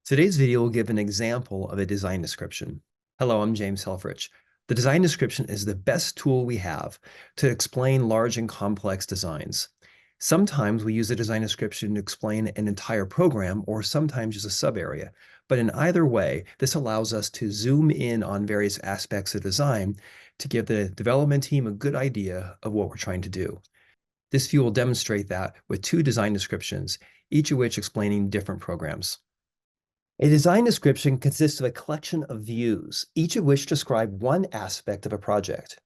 Today's video will give an example of a design description. Hello, I'm James Helfrich. The design description is the best tool we have to explain large and complex designs. Sometimes we use a design description to explain an entire program or sometimes just a sub-area. But in either way, this allows us to zoom in on various aspects of design to give the development team a good idea of what we're trying to do. This view will demonstrate that with two design descriptions, each of which explaining different programs. A design description consists of a collection of views, each of which describe one aspect of a project.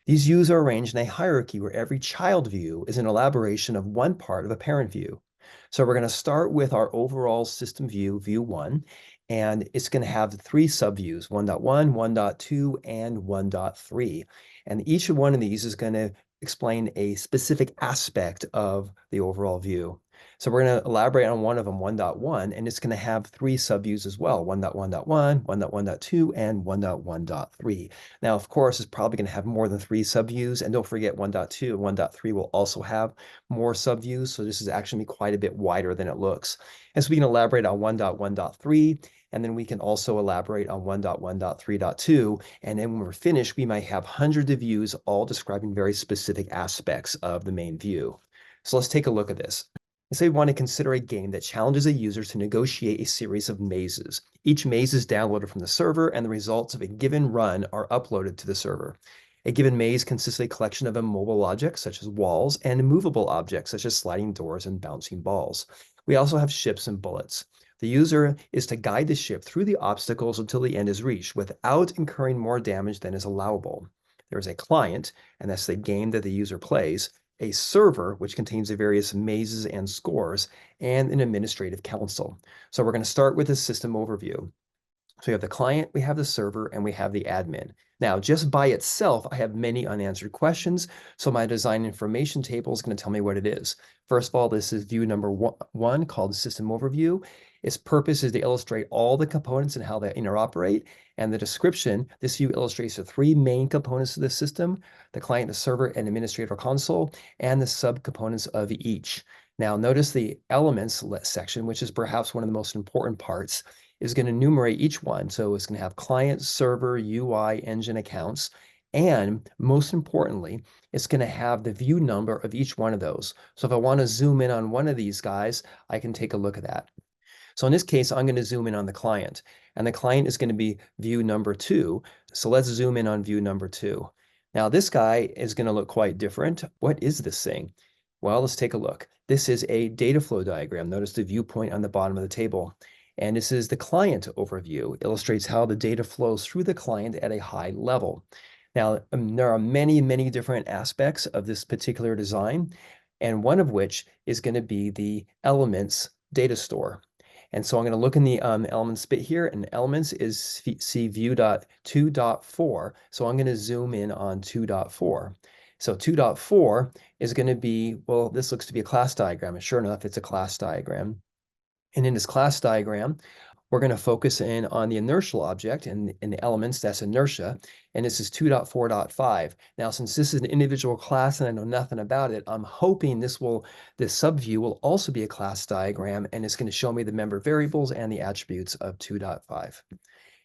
These views are arranged in a hierarchy where every child view is an elaboration of one part of a parent view. So we're going to start with our overall system view, view 1, and it's going to have three subviews, 1.1, 1.2, and 1.3. And each one of these is going to explain a specific aspect of the overall view. So we're going to elaborate on one of them, 1.1, and it's going to have three subviews as well, 1.1.1, 1.1.2, and 1.1.3. Now, of course, it's probably going to have more than three subviews, and don't forget 1.2 and 1.3 will also have more subviews, so this is actually quite a bit wider than it looks. And so we can elaborate on 1.1.3, and then we can also elaborate on 1.1.3.2, and then when we're finished, we might have hundreds of views all describing very specific aspects of the main view. So let's take a look at this. Let's say we want to consider a game that challenges a user to negotiate a series of mazes. Each maze is downloaded from the server, and the results of a given run are uploaded to the server. A given maze consists of a collection of immobile objects, such as walls, and immovable objects, such as sliding doors and bouncing balls. We also have ships and bullets. The user is to guide the ship through the obstacles until the end is reached without incurring more damage than is allowable. There is a client, and that's the game that the user plays, a server, which contains the various mazes and scores, and an administrative council. So we're going to start with a system overview. So we have the client, we have the server, and we have the admin. Now, just by itself, I have many unanswered questions, so my design information table is going to tell me what it is. First of all, this is view number one called System Overview. Its purpose is to illustrate all the components and how they interoperate. And the description, this view illustrates the three main components of the system, the client, the server, and administrator console, and the subcomponents of each. Now, notice the elements section, which is perhaps one of the most important parts, is going to enumerate each one. So it's going to have client, server, UI, engine accounts. And most importantly, it's going to have the view number of each one of those. So if I want to zoom in on one of these guys, I can take a look at that. So in this case, I'm going to zoom in on the client, and the client is going to be view number 2. So let's zoom in on view number 2. Now this guy is going to look quite different. What is this thing? Well, let's take a look. This is a data flow diagram. Notice the viewpoint on the bottom of the table. And this is the client overview. It illustrates how the data flows through the client at a high level. Now, there are many, many different aspects of this particular design, and one of which is going to be the elements data store. And so I'm going to look in the elements bit here, and elements is see view.2.4. So I'm going to zoom in on 2.4. So 2.4 is going to be, well, this looks to be a class diagram, and sure enough, it's a class diagram. And in this class diagram, we're going to focus in on the inertial object and in the elements, that's inertia, and this is 2.4.5. Now, since this is an individual class and I know nothing about it, I'm hoping this subview will also be a class diagram, and it's going to show me the member variables and the attributes of 2.5.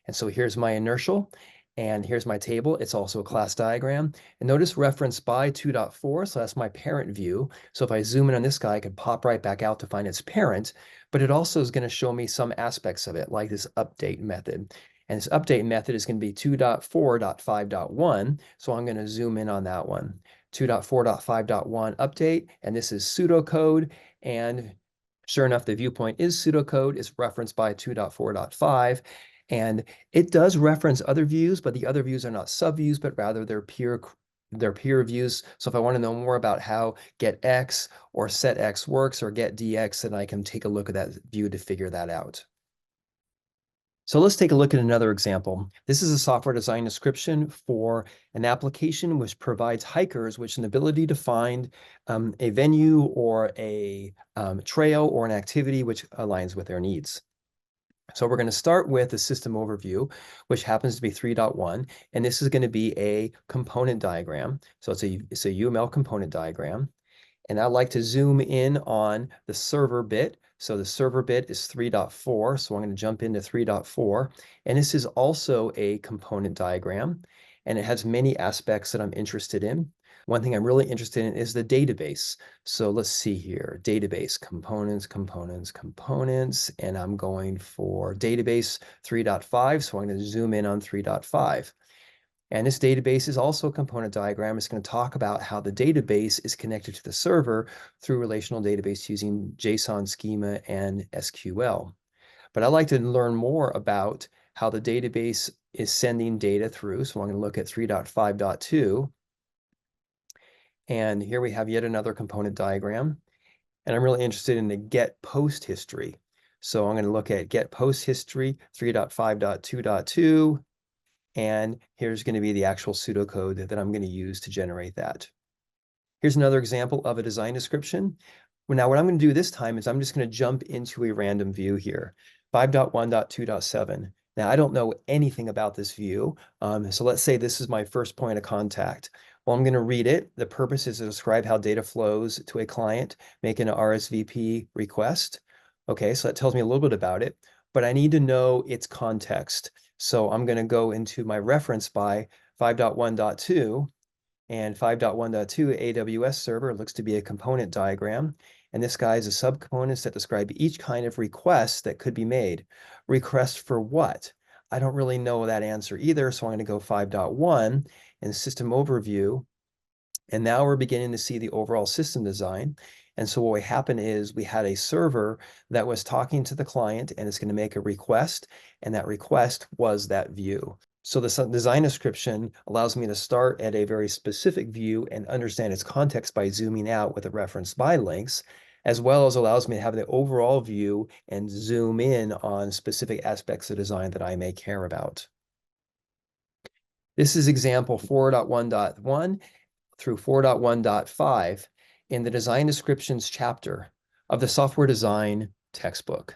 And so here's my inertial, and here's my table. It's also a class diagram. And notice reference by 2.4, so that's my parent view. So if I zoom in on this guy, I could pop right back out to find its parent, but it also is going to show me some aspects of it, like this update method. And this update method is going to be 2.4.5.1, so I'm going to zoom in on that one. 2.4.5.1 update, and this is pseudocode, and sure enough, the viewpoint is pseudocode. It's referenced by 2.4.5. And it does reference other views, but the other views are not subviews, but rather they're peer views. So if I want to know more about how getX or setX works or getDX, then I can take a look at that view to figure that out. So let's take a look at another example. This is a software design description for an application which provides hikers with an ability to find a venue or a trail or an activity which aligns with their needs. So we're going to start with the system overview, which happens to be 3.1, and this is going to be a component diagram. So it's a UML component diagram. And I'd like to zoom in on the server bit. So the server bit is 3.4. So I'm going to jump into 3.4. And this is also a component diagram, and it has many aspects that I'm interested in. One thing I'm really interested in is the database. So let's see here, database, components, components, components, and I'm going for database 3.5. So I'm going to zoom in on 3.5. And this database is also a component diagram. It's going to talk about how the database is connected to the server through relational database using JSON schema and SQL. But I'd like to learn more about how the database is sending data through. So I'm going to look at 3.5.2. And here we have yet another component diagram. And I'm really interested in the get post history. So I'm going to look at get post history 3.5.2.2. And here's going to be the actual pseudocode that I'm going to use to generate that. Here's another example of a design description. Now, what I'm going to do this time is I'm just going to jump into a random view here, 5.1.2.7. Now, I don't know anything about this view, so let's say this is my first point of contact. Well, I'm going to read it. The purpose is to describe how data flows to a client making an RSVP request. Okay, so that tells me a little bit about it, but I need to know its context. So I'm going to go into my reference by 5.1.2, and 5.1.2 AWS server looks to be a component diagram. And this guy is a subcomponents that describe each kind of request that could be made. Request for what? I don't really know that answer either. So I'm going to go 5.1 and system overview. And now we're beginning to see the overall system design. And so what happened is we had a server that was talking to the client and it's going to make a request. And that request was that view. So the design description allows me to start at a very specific view and understand its context by zooming out with the reference by links, as well as allows me to have the overall view and zoom in on specific aspects of design that I may care about. This is example 4.1.1 through 4.1.5 in the design descriptions chapter of the software design textbook.